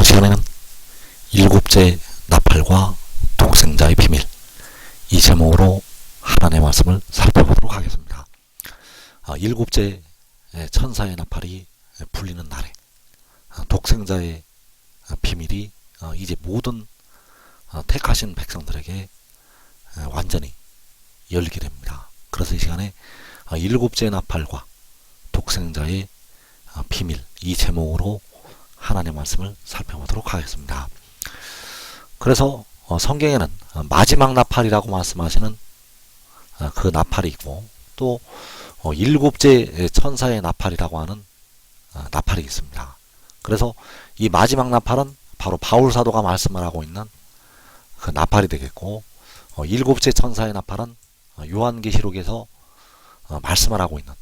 시간에는 일곱째 나팔과 독생자의 비밀, 이 제목으로 하나님의 말씀을 살펴보도록 하겠습니다. 일곱째 천사의 나팔이 불리는 날에 독생자의 비밀이 이제 모든 택하신 백성들에게 완전히 열리게 됩니다. 그래서 이 시간에 일곱째 나팔과 독생자의 비밀, 이 제목으로 하나님의 말씀을 살펴보도록 하겠습니다. 그래서 성경에는 마지막 나팔이라고 말씀하시는 그 나팔이 있고, 또 일곱째 천사의 나팔이라고 하는 나팔이 있습니다. 그래서 이 마지막 나팔은 바로 바울 사도가 말씀을 하고 있는 그 나팔이 되겠고, 일곱째 천사의 나팔은 요한계시록에서 말씀을 하고 있는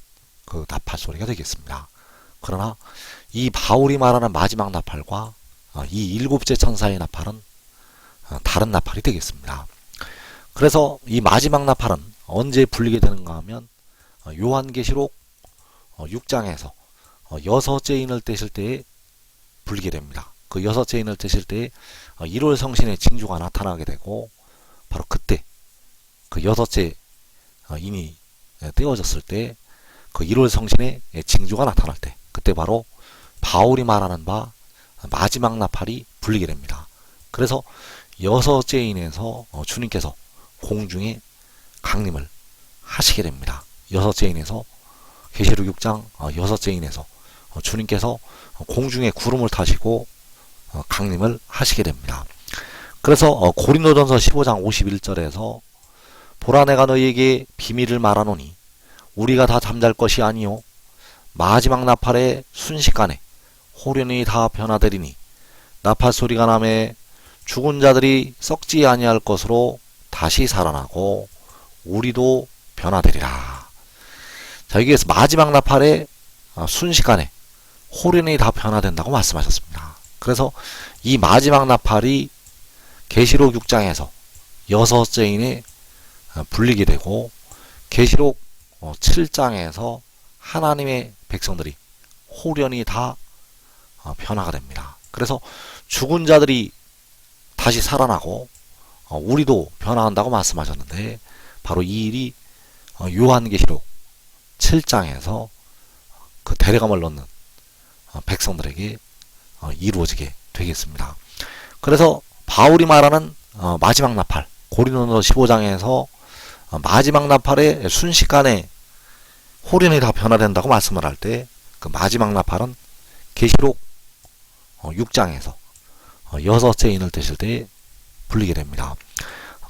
그 나팔 소리가 되겠습니다. 그러나 이 바울이 말하는 마지막 나팔과 이 일곱째 천사의 나팔은 다른 나팔이 되겠습니다. 그래서 이 마지막 나팔은 언제 불리게 되는가 하면 요한계시록 6장에서 여섯째 인을 떼실 때에 불리게 됩니다. 그 여섯째 인을 떼실 때에 1월 성신의 징조가 나타나게 되고, 바로 그때 그 여섯째 인이 떼어졌을 때 그 1월 성신의 징조가 나타날 때, 그때 바로 바울이 말하는 바 마지막 나팔이 불리게 됩니다. 그래서 여섯째 인에서 주님께서 공중에 강림을 하시게 됩니다. 여섯째 인에서 계시록 6장 여섯째 인에서 주님께서 공중에 구름을 타시고 강림을 하시게 됩니다. 그래서 고린도전서 15장 51절에서 보라 내가 너희에게 비밀을 말하노니 우리가 다 잠잘 것이 아니요 마지막 나팔의 순식간에 호련히 다 변화되리니 나팔 소리가 나매 죽은 자들이 썩지 아니할 것으로 다시 살아나고 우리도 변화되리라. 자, 여기에서 마지막 나팔의 순식간에 호련히 다 변화된다고 말씀하셨습니다. 그래서 이 마지막 나팔이 계시록 6장에서 여섯째 인에 불리게 되고, 계시록 7장에서 하나님의 백성들이 호련히 다 변화가 됩니다. 그래서 죽은 자들이 다시 살아나고 우리도 변화한다고 말씀하셨는데, 바로 이 일이 요한계시록 7장에서 그 데려감을 넣는 백성들에게 이루어지게 되겠습니다. 그래서 바울이 말하는 마지막 나팔, 고린도서 15장에서 마지막 나팔의 순식간에 호련히 다 변화된다고 말씀을 할 때, 그 마지막 나팔은 계시록 6장에서 여섯째 인을 떼실 때 불리게 됩니다.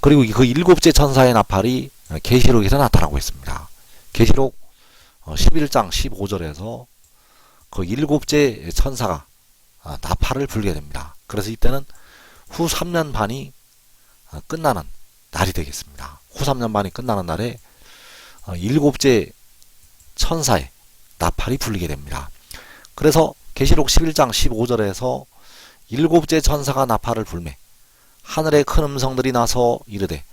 그리고 그 일곱째 천사의 나팔이 계시록에서 나타나고 있습니다. 계시록 11장 15절에서 그 일곱째 천사가 나팔을 불게 됩니다. 그래서 이때는 후 3년 반이 끝나는 날이 되겠습니다. 후 3년 반이 끝나는 날에 일곱째 천사의 나팔이 불리게 됩니다. 그래서 계시록 11장 15절에서 일곱째 천사가 나팔을 불매 하늘에 큰 음성들이 나서 이르되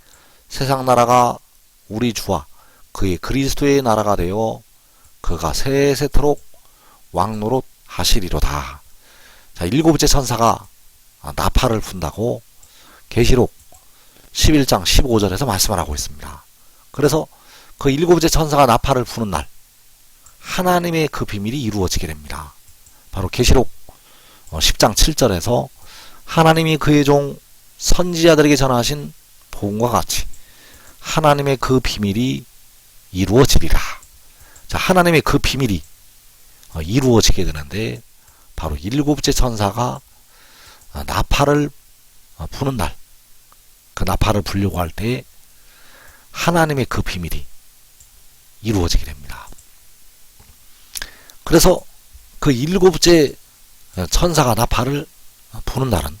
세상 나라가 우리 주와 그의 그리스도의 나라가 되어 그가 세세토록 왕노릇 하시리로다. 자, 일곱째 천사가 나팔을 분다고 계시록 11장 15절에서 말씀을 하고 있습니다. 그래서 그 일곱째 천사가 나팔을 부는 날 하나님의 그 비밀이 이루어지게 됩니다. 바로 계시록 10장 7절에서 하나님이 그의 종 선지자들에게 전하신 복음과 같이 하나님의 그 비밀이 이루어지리라. 자, 하나님의 그 비밀이 이루어지게 되는데, 바로 일곱째 천사가 나팔을 부는 날, 그 나팔을 불려고 할 때 하나님의 그 비밀이 이루어지게 됩니다. 그래서 그 일곱째 천사가 나팔을 부는 날은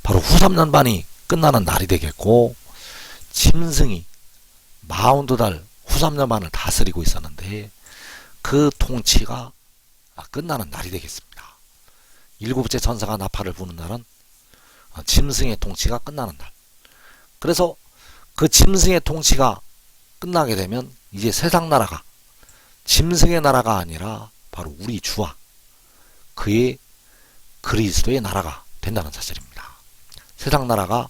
바로 후 3년 반이 끝나는 날이 되겠고, 짐승이 42달 후 3년 반을 다스리고 있었는데 그 통치가 끝나는 날이 되겠습니다. 일곱째 천사가 나팔을 부는 날은 짐승의 통치가 끝나는 날. 그래서 그 짐승의 통치가 끝나게 되면 이제 세상 나라가 짐승의 나라가 아니라 바로 우리 주와 그의 그리스도의 나라가 된다는 사실입니다. 세상 나라가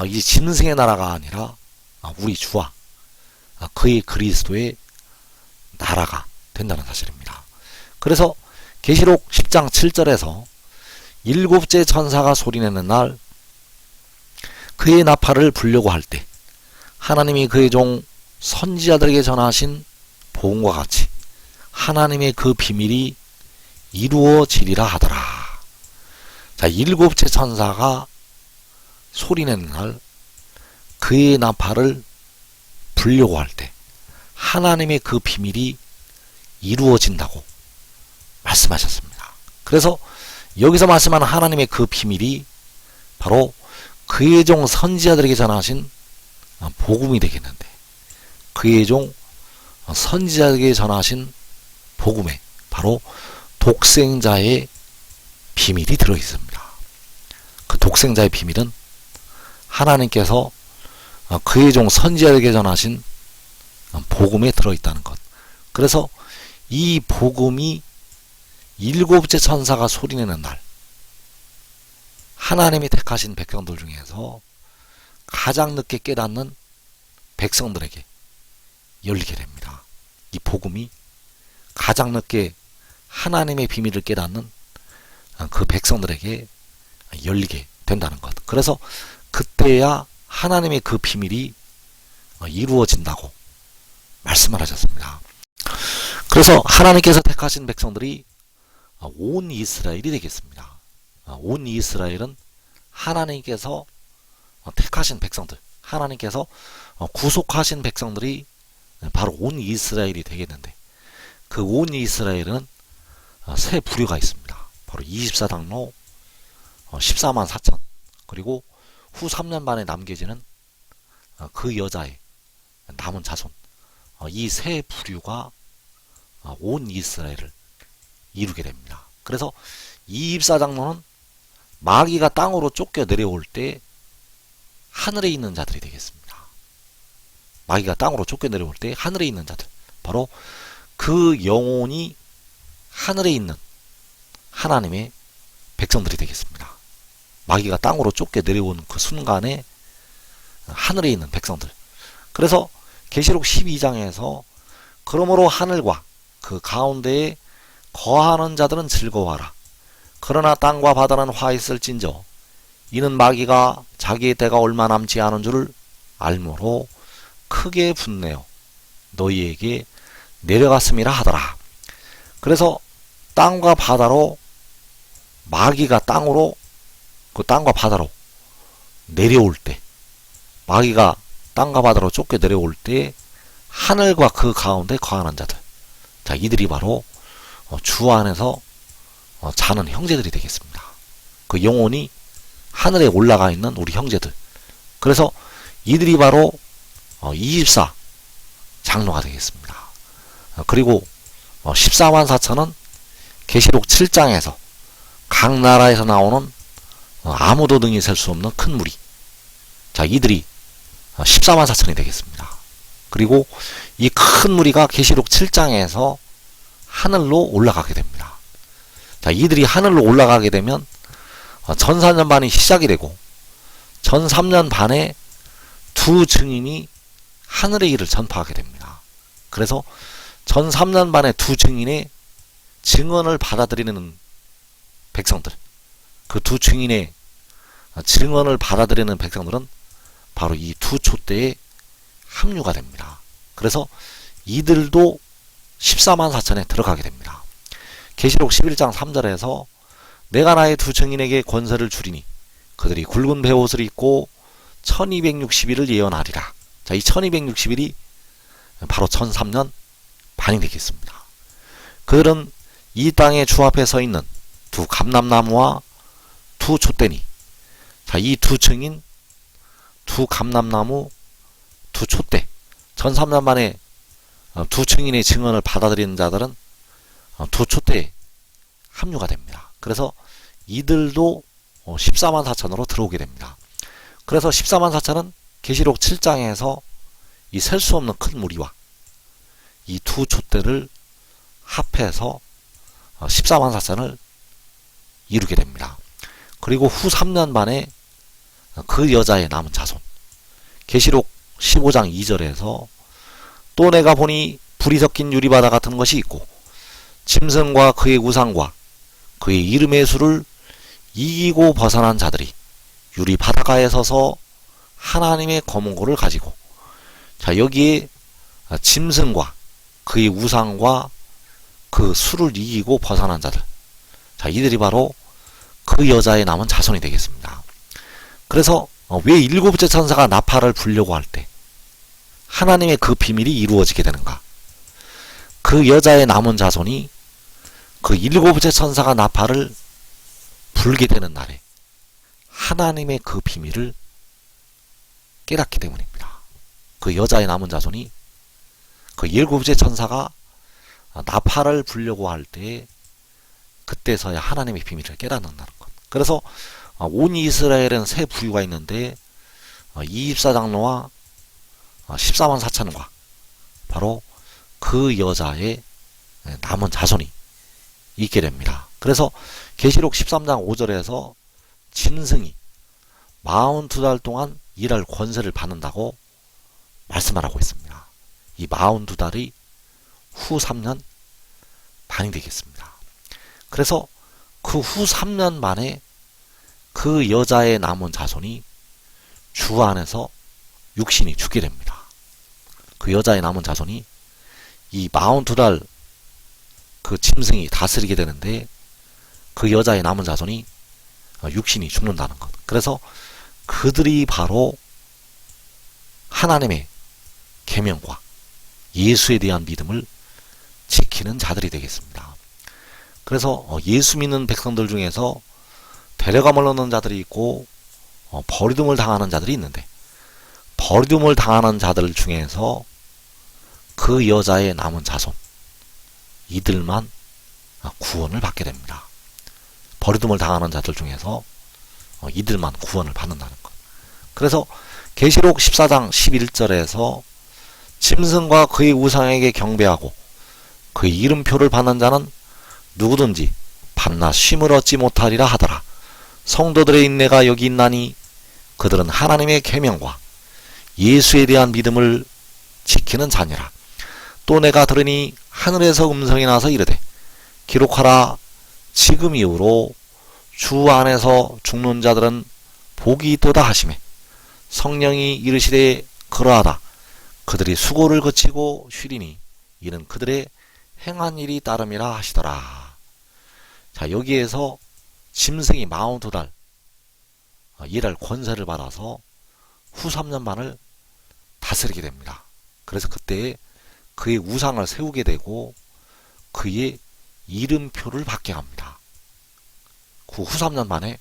이 짐승의 나라가 아니라 우리 주와 그의 그리스도의 나라가 된다는 사실입니다. 그래서 계시록 10장 7절에서 일곱째 천사가 소리내는 날 그의 나팔을 불려고 할 때 하나님이 그의 종 선지자들에게 전하신 복음과 같이 하나님의 그 비밀이 이루어지리라 하더라. 자, 일곱째 천사가 소리내는 날 그의 나팔을 불려고 할 때 하나님의 그 비밀이 이루어진다고 말씀하셨습니다. 그래서 여기서 말씀하는 하나님의 그 비밀이 바로 그의 종 선지자들에게 전하신 복음이 되겠는데, 그의 종 선지자에게 전하신 복음에 바로 독생자의 비밀이 들어있습니다. 그 독생자의 비밀은 하나님께서 그의 종 선지자에게 전하신 복음에 들어있다는 것. 그래서 이 복음이 일곱째 천사가 소리내는 날 하나님이 택하신 백성들 중에서 가장 늦게 깨닫는 백성들에게 열리게 됩니다. 이 복음이 가장 늦게 하나님의 비밀을 깨닫는 그 백성들에게 열리게 된다는 것. 그래서 그때야 하나님의 그 비밀이 이루어진다고 말씀을 하셨습니다. 그래서 하나님께서 택하신 백성들이 온 이스라엘이 되겠습니다. 온 이스라엘은 하나님께서 택하신 백성들, 하나님께서 구속하신 백성들이 바로 온 이스라엘이 되겠는데, 그 온 이스라엘은 세 부류가 있습니다. 바로 24장로 14만 4천, 그리고 후 3년 만에 남겨지는 그 여자의 남은 자손, 이 세 부류가 온 이스라엘을 이루게 됩니다. 그래서 24장로는 마귀가 땅으로 쫓겨 내려올 때 하늘에 있는 자들이 되겠습니다. 마귀가 땅으로 쫓겨 내려올 때 하늘에 있는 자들, 바로 그 영혼이 하늘에 있는 하나님의 백성들이 되겠습니다. 마귀가 땅으로 쫓겨 내려온 그 순간에 하늘에 있는 백성들. 그래서 계시록 12장에서 그러므로 하늘과 그 가운데에 거하는 자들은 즐거워하라. 그러나 땅과 바다는 화 있을진저 이는 마귀가 자기의 때가 얼마 남지 않은 줄을 알므로 크게 분내어 너희에게 내려갔음이라 하더라. 그래서 땅과 바다로, 마귀가 땅으로, 그 땅과 바다로 내려올 때, 마귀가 땅과 바다로 쫓겨 내려올 때 하늘과 그 가운데 거하는 자들, 자, 이들이 바로 주 안에서 자는 형제들이 되겠습니다. 그 영혼이 하늘에 올라가 있는 우리 형제들. 그래서 이들이 바로 24 장로가 되겠습니다. 그리고 14만 4천은 계시록 7장에서 각 나라에서 나오는 아무도 능히 셀 수 없는 큰 무리. 자, 이들이 14만 4천이 되겠습니다. 그리고 이 큰 무리가 계시록 7장에서 하늘로 올라가게 됩니다. 자, 이들이 하늘로 올라가게 되면 전 4년 반이 시작이 되고, 전 3년 반에 두 증인이 하늘의 일을 전파하게 됩니다. 그래서 전 3년 반에 두 증인의 증언을 받아들이는 백성들, 그 두 증인의 증언을 받아들이는 백성들은 바로 이 두 촛대에 합류가 됩니다. 그래서 이들도 14만 4천에 들어가게 됩니다. 계시록 11장 3절에서 내가 나의 두 증인에게 권세를 주리니 그들이 굵은 베옷을 입고 1260일을 예언하리라. 자, 이 1260일이 바로 전 3년 반이 되겠습니다. 그들은 이 땅의 주 앞에 서 있는 두 감람나무와 두 촛대니, 자, 이 두 증인, 두 감람나무, 두 촛대, 전 3년 만에 두 증인의 증언을 받아들이는 자들은 두 촛대에 합류가 됩니다. 그래서 이들도 14만 4천으로 들어오게 됩니다. 그래서 14만 4천은 계시록 7장에서 이 셀 수 없는 큰 무리와 이 두 촛대를 합해서 14만 4천을 이루게 됩니다. 그리고 후 3년 만에 그 여자의 남은 자손. 계시록 15장 2절에서 또 내가 보니 불이 섞인 유리바다 같은 것이 있고 짐승과 그의 우상과 그의 이름의 수를 이기고 벗어난 자들이 유리바다가에 서서 하나님의 검은고를 가지고, 자, 여기에 짐승과 그의 우상과 그 수를 이기고 벗어난 자들, 자, 이들이 바로 그 여자의 남은 자손이 되겠습니다. 그래서 왜 일곱째 천사가 나팔을 불려고 할 때 하나님의 그 비밀이 이루어지게 되는가? 그 여자의 남은 자손이 그 일곱째 천사가 나팔을 불게 되는 날에 하나님의 그 비밀을 깨닫기 때문입니다. 그 여자의 남은 자손이 그 일곱째 천사가 나팔을 불려고 할 때 그때서야 하나님의 비밀을 깨닫는다는 것. 그래서 온 이스라엘은 세 부류가 있는데 24장로와 14만 4천과 바로 그 여자의 남은 자손이 있게 됩니다. 그래서 계시록 13장 5절에서 짐승이 42달 동안 일할 권세를 받는다고 말씀을 하고 있습니다. 이 42달이 후 3년 반이 되겠습니다. 그래서 그 후 3년 만에 그 여자의 남은 자손이 주 안에서 육신이 죽게 됩니다. 그 여자의 남은 자손이 이 42달 그 짐승이 다스리게 되는데 그 여자의 남은 자손이 육신이 죽는다는 것. 그래서 그들이 바로 하나님의 계명과 예수에 대한 믿음을 지키는 자들이 되겠습니다. 그래서 예수 믿는 백성들 중에서 데려감을 얻는 자들이 있고 버리둠을 당하는 자들이 있는데, 버리둠을 당하는 자들 중에서 그 여자의 남은 자손, 이들만 구원을 받게 됩니다. 버리둠을 당하는 자들 중에서 이들만 구원을 받는다는 것. 그래서 계시록 14장 11절에서 짐승과 그의 우상에게 경배하고 그의 이름표를 받는 자는 누구든지 밤낮 쉼을 얻지 못하리라 하더라. 성도들의 인내가 여기 있나니 그들은 하나님의 계명과 예수에 대한 믿음을 지키는 자니라. 또 내가 들으니 하늘에서 음성이 나서 이르되 기록하라. 지금 이후로 주 안에서 죽는 자들은 복이 있도다 하시매 성령이 이르시되 그러하다. 그들이 수고를 거치고 쉬리니 이는 그들의 행한 일이 따름이라 하시더라. 자, 여기에서 짐승이 42달 일할 권세를 받아서 후 3년만을 다스리게 됩니다. 그래서 그때에 그의 우상을 세우게 되고 그의 이름표를 받게 합니다. 그 후 3년 만에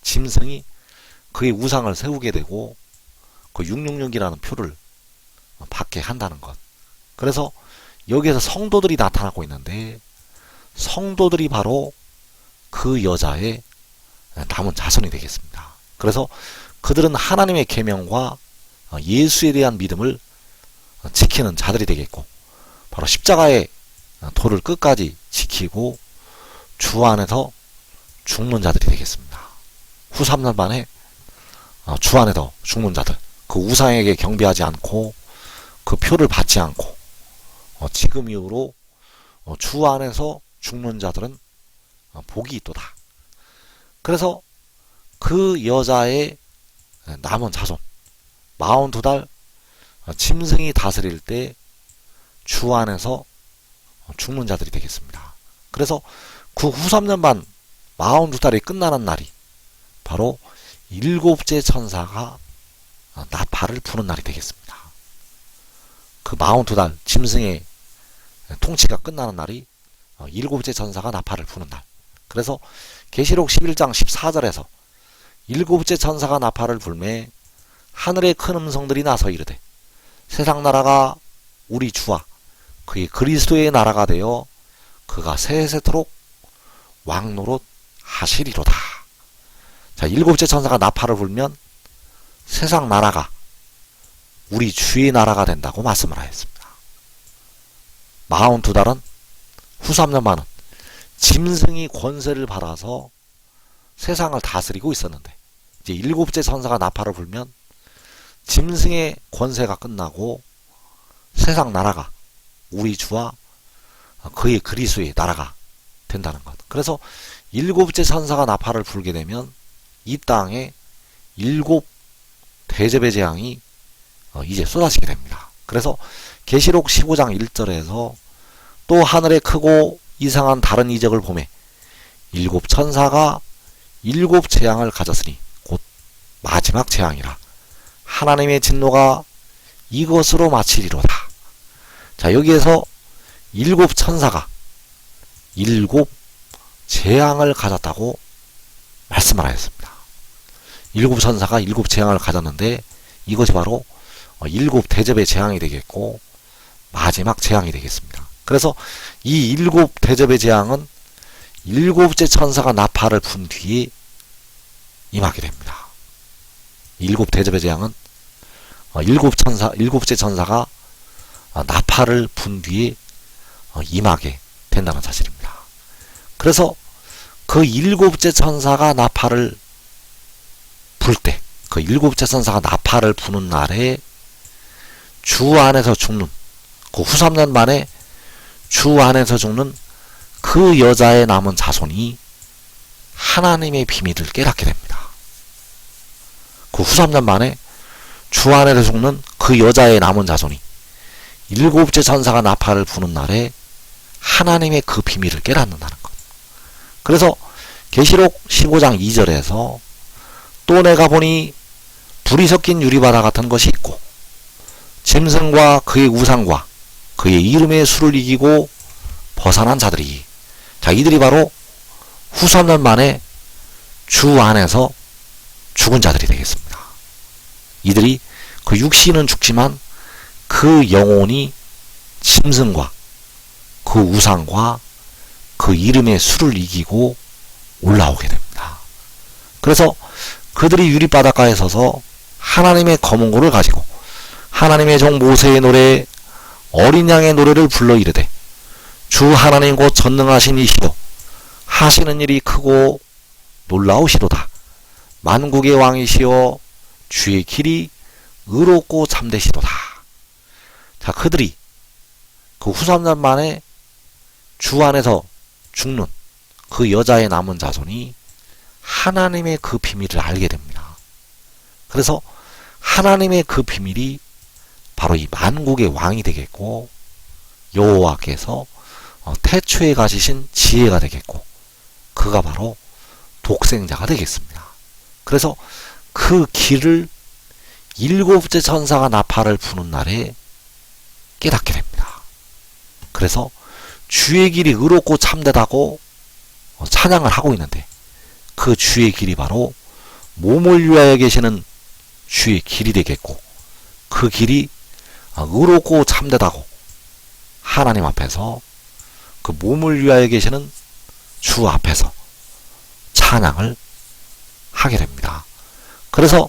짐승이 그의 우상을 세우게 되고 그 666이라는 표를 받게 한다는 것. 그래서 여기에서 성도들이 나타나고 있는데 성도들이 바로 그 여자의 남은 자손이 되겠습니다. 그래서 그들은 하나님의 계명과 예수에 대한 믿음을 지키는 자들이 되겠고 바로 십자가의 도를 끝까지 지키고 주 안에서 죽는 자들이 되겠습니다. 후 3년 만에 주 안에서 죽는 자들, 그 우상에게 경배하지 않고 그 표를 받지 않고 지금 이후로 주 안에서 죽는 자들은 복이 있도다. 그래서 그 여자의 남은 자손 42달 짐승이 다스릴 때 주 안에서 죽는 자들이 되겠습니다. 그래서 그 후 3년 반 42달이 끝나는 날이 바로 일곱째 천사가 나팔을 부는 날이 되겠습니다. 그 42달 짐승의 통치가 끝나는 날이 일곱째 천사가 나팔을 부는 날. 그래서 계시록 11장 14절에서 일곱째 천사가 나팔을 불매 하늘의 큰 음성들이 나서 이르되 세상 나라가 우리 주와 그의 그리스도의 나라가 되어 그가 세세토록 왕노릇 하시리로다. 자, 일곱째 천사가 나팔을 불면 세상 나라가 우리 주의 나라가 된다고 말씀을 하였습니다. 42달은 후 3년 만은 짐승이 권세를 받아서 세상을 다스리고 있었는데 이제 일곱째 천사가 나팔을 불면 짐승의 권세가 끝나고 세상 나라가 우리 주와 그의 그리스도의 나라가 된다는 것. 그래서 일곱째 천사가 나팔을 불게 되면 이 땅에 일곱 대접의 재앙이 이제 쏟아지게 됩니다. 그래서 계시록 15장 1절에서 또 하늘에 크고 이상한 다른 이적을 보매 일곱 천사가 일곱 재앙을 가졌으니 곧 마지막 재앙이라 하나님의 진노가 이것으로 마치리로다. 자, 여기에서 일곱 천사가 일곱 재앙을 가졌다고 말씀을 하였습니다. 일곱 천사가 일곱 재앙을 가졌는데 이것이 바로 일곱 대접의 재앙이 되겠고 마지막 재앙이 되겠습니다. 그래서 이 일곱 대접의 재앙은 일곱째 천사가 나팔을 분 뒤에 임하게 됩니다. 일곱 대접의 재앙은 일곱째 천사가 나팔을 분 뒤에 임하게 된다는 사실입니다. 그래서 그 일곱째 천사가 나팔을 불 때, 그 일곱째 천사가 나팔을 부는 날에 주 안에서 죽는, 그 후 3년 만에 주 안에서 죽는 그 여자의 남은 자손이 하나님의 비밀을 깨닫게 됩니다. 그 후 3년 만에 주 안에서 죽는 그 여자의 남은 자손이 일곱째 천사가 나팔을 부는 날에 하나님의 그 비밀을 깨닫는다는 것. 그래서 계시록 15장 2절에서 또 내가 보니 불이 섞인 유리바다 같은 것이 있고 짐승과 그의 우상과 그의 이름의 수를 이기고 벗어난 자들이, 자, 이들이 바로 후 3년 만에 주 안에서 죽은 자들이 되겠습니다. 이들이 그 육신은 죽지만 그 영혼이 짐승과 그 우상과 그 이름의 수를 이기고 올라오게 됩니다. 그래서 그들이 유리바닷가에 서서 하나님의 검은고를 가지고 하나님의 종 모세의 노래 어린 양의 노래를 불러 이르되 주 하나님 곧 전능하신 이시로 하시는 일이 크고 놀라우시로다. 만국의 왕이시여 주의 길이 의롭고 참되시도다. 자, 그들이 그 후 3년 만에 주 안에서 죽는 그 여자의 남은 자손이 하나님의 그 비밀을 알게 됩니다. 그래서 하나님의 그 비밀이 바로 이 만국의 왕이 되겠고 여호와께서 태초에 가지신 지혜가 되겠고 그가 바로 독생자가 되겠습니다. 그래서 그 길을 일곱째 천사가 나팔을 부는 날에 깨닫게 됩니다. 그래서 주의 길이 의롭고 참되다고 찬양을 하고 있는데 그 주의 길이 바로 몸을 위하여 계시는 주의 길이 되겠고 그 길이 의롭고 참되다고 하나님 앞에서 그 몸을 위하여 계시는 주 앞에서 찬양을 하게 됩니다. 그래서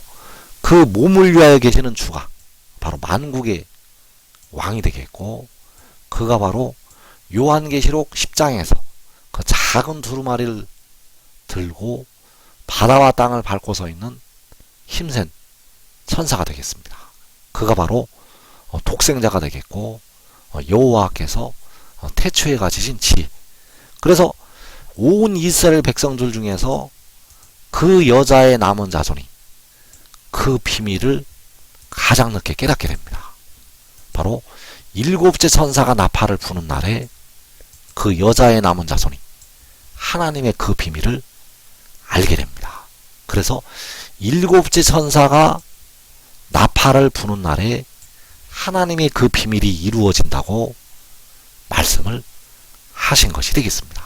그 몸을 위하여 계시는 주가 바로 만국의 왕이 되겠고 그가 바로 요한계시록 10장에서 그 작은 두루마리를 들고 바다와 땅을 밟고 서 있는 힘센 천사가 되겠습니다. 그가 바로 독생자가 되겠고 여호와께서 태초에 가지신 지혜. 그래서 온 이스라엘 백성들 중에서 그 여자의 남은 자손이 그 비밀을 가장 늦게 깨닫게 됩니다. 바로 일곱째 천사가 나팔을 부는 날에 그 여자의 남은 자손이 하나님의 그 비밀을 알게 됩니다. 그래서 일곱째 천사가 나팔을 부는 날에 하나님의 그 비밀이 이루어진다고 말씀을 하신 것이 되겠습니다.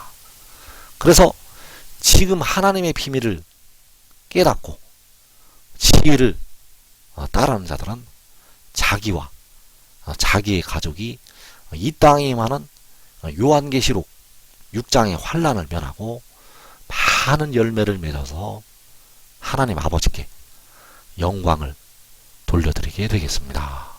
그래서 지금 하나님의 비밀을 깨닫고 지혜를 따르는 자들은 자기와 자기의 가족이 이 땅에 임하는 요한계시록 6장의 환난을 면하고 많은 열매를 맺어서 하나님 아버지께 영광을 돌려드리게 되겠습니다.